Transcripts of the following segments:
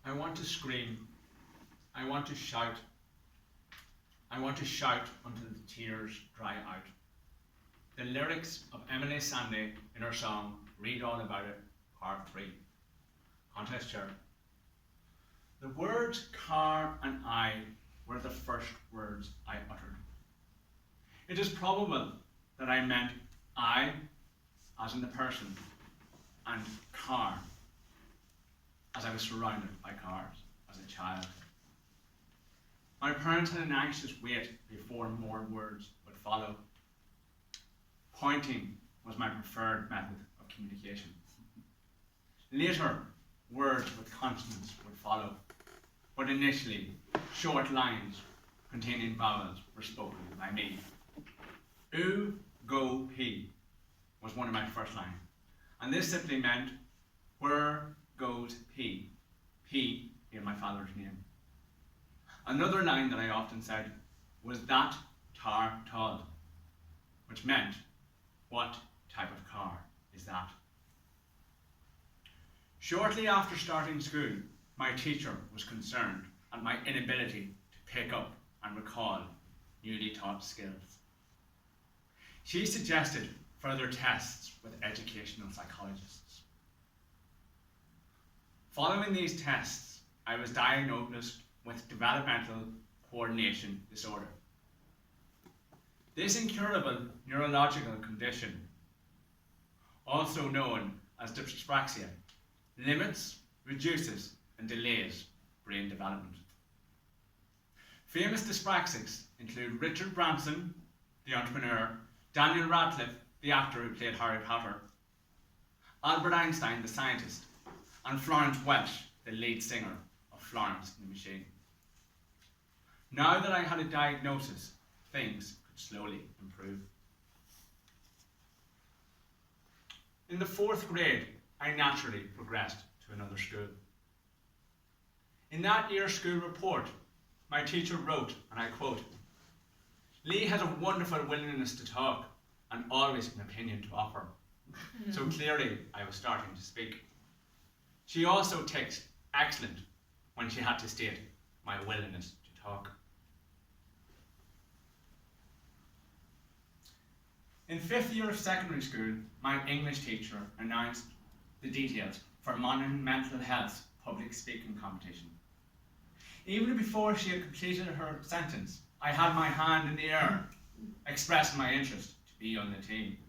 I want to scream. I want to shout. I want to shout until the tears dry out. The lyrics of Emily Sandé in her song Read All About It, Part 3. Contest chair. The words car and I were the first words I uttered. It is probable that I meant I, as in the person, and car, as I was surrounded by cars as a child. My parents had an anxious wait before more words would follow. Pointing was my preferred method of communication. Later, words with consonants would follow, but initially, short lines containing vowels were spoken by me. Oo, go, he was one of my first lines, and this simply meant, where goes he? He being my father's name. Another line that I often said was that tar tod, which meant, what type of car is that? Shortly after starting school, my teacher was concerned at my inability to pick up and recall newly taught skills. She suggested further tests with educational psychologists. Following these tests, I was diagnosed with developmental coordination disorder. This incurable neurological condition, also known as dyspraxia, limits, reduces, and delays brain development. Famous dyspraxics include Richard Branson, the entrepreneur, Daniel Radcliffe, the actor who played Harry Potter, Albert Einstein, the scientist, and Florence Welch, the lead singer of Florence and the Machine. Now that I had a diagnosis, things could slowly improve. In the 4th grade, I naturally progressed to another school. In that year's school report, my teacher wrote, and I quote, "Lee has a wonderful willingness to talk and always an opinion to offer." So clearly I was starting to speak. She also ticked excellent when she had to state my willingness to talk. In 5th year of secondary school, my English teacher announced the details for Modern Mental Health public speaking competition. Even before she had completed her sentence, I had my hand in the air, expressing my interest to be on the team.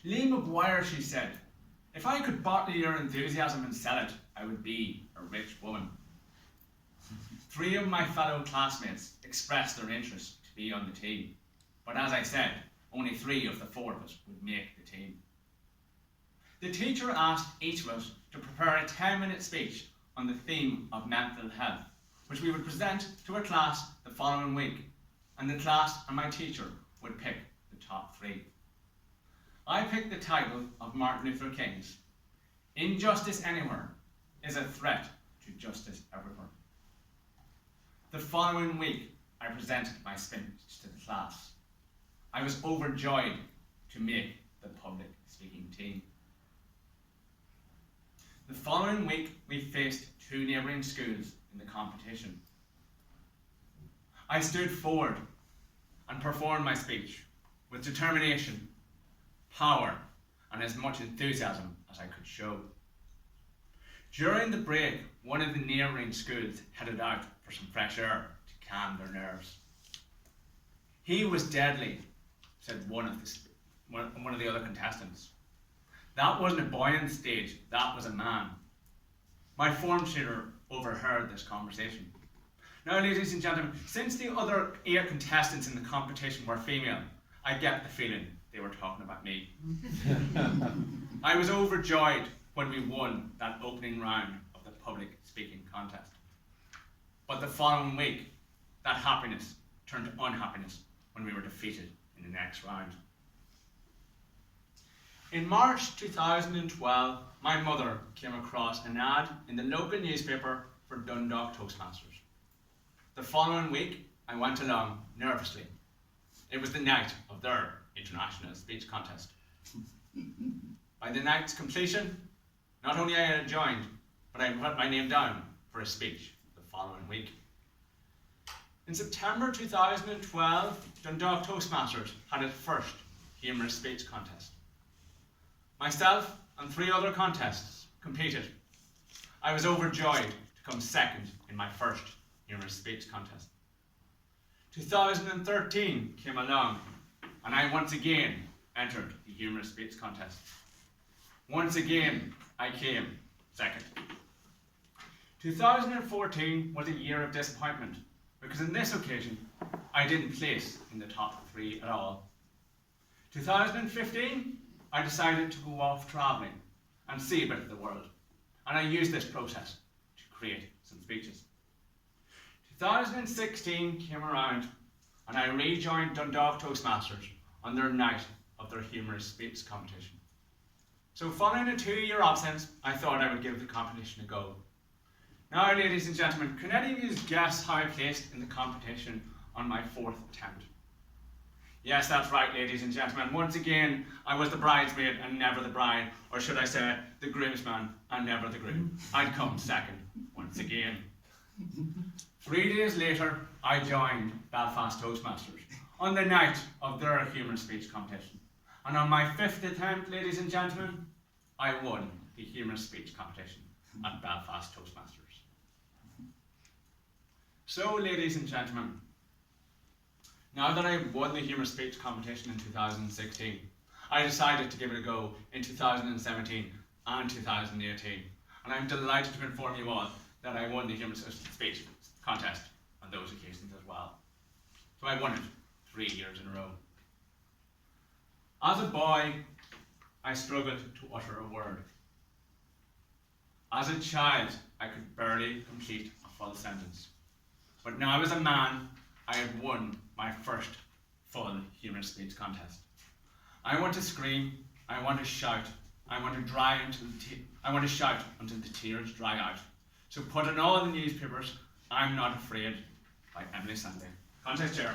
"Lee McGuire," she said, "if I could bottle your enthusiasm and sell it, I would be a rich woman." 3 of my fellow classmates expressed their interest to be on the team, but as I said, only 3 of the 4 of us would make the team. The teacher asked each of us to prepare a 10-minute speech on the theme of mental health, which we would present to our class the following week, and the class and my teacher would pick the top 3. I picked the title of Martin Luther King's "Injustice Anywhere is a Threat to Justice Everywhere." The following week, I presented my speech to the class. I was overjoyed to make the public speaking team. The following week, we faced 2 neighbouring schools in the competition. I stood forward and performed my speech with determination, power, and as much enthusiasm as I could show. During the break, one of the neighbouring schools headed out for some fresh air to calm their nerves. "He was deadly," said one of the other contestants. "That wasn't a boy on stage, that was a man." My form tutor overheard this conversation. Now, ladies and gentlemen, since the other 8 contestants in the competition were female, I get the feeling they were talking about me. I was overjoyed when we won that opening round of the public speaking contest. But the following week, that happiness turned to unhappiness when we were defeated in the next round. In March 2012, my mother came across an ad in the local newspaper for Dundalk Toastmasters. The following week, I went along nervously. It was the night of their international speech contest. By the night's completion, not only I had joined, but I put my name down for for a speech the following week. In September 2012, Dundalk Toastmasters had its first humorous speech contest. Myself and 3 other contests competed. I was overjoyed to come second in my first humorous speech contest. 2013 came along and I once again entered the humorous speech contest. Once again, I came second. 2014 was a year of disappointment because on this occasion, I didn't place in the top 3 at all. 2015, I decided to go off travelling and see a bit of the world, and I used this process to create some speeches. 2016 came around and I rejoined Dundalk Toastmasters on their night of their humorous speech competition. So following a 2-year absence, I thought I would give the competition a go. Now, ladies and gentlemen, can any of you guess how I placed in the competition on my 4th attempt? Yes, that's right, ladies and gentlemen. Once again, I was the bridesmaid and never the bride, or should I say, the groomsman and never the groom. I'd come second, once again. 3 days later, I joined Belfast Toastmasters on the night of their humorous speech competition. And on my 5th attempt, ladies and gentlemen, I won the humorous speech competition at Belfast Toastmasters. So, ladies and gentlemen, now that I won the humorous speech competition in 2016, I decided to give it a go in 2017 and 2018. And I'm delighted to inform you all that I won the humorous speech contest on those occasions as well. So I won it 3 years in a row. As a boy, I struggled to utter a word. As a child, I could barely complete a full sentence. But now as a man, I have won my first full humorous speech contest. I want to scream, I want to shout, I want to shout until the tears dry out. So put in all the newspapers, I'm Not Afraid by Emily Sunday. Contest chair.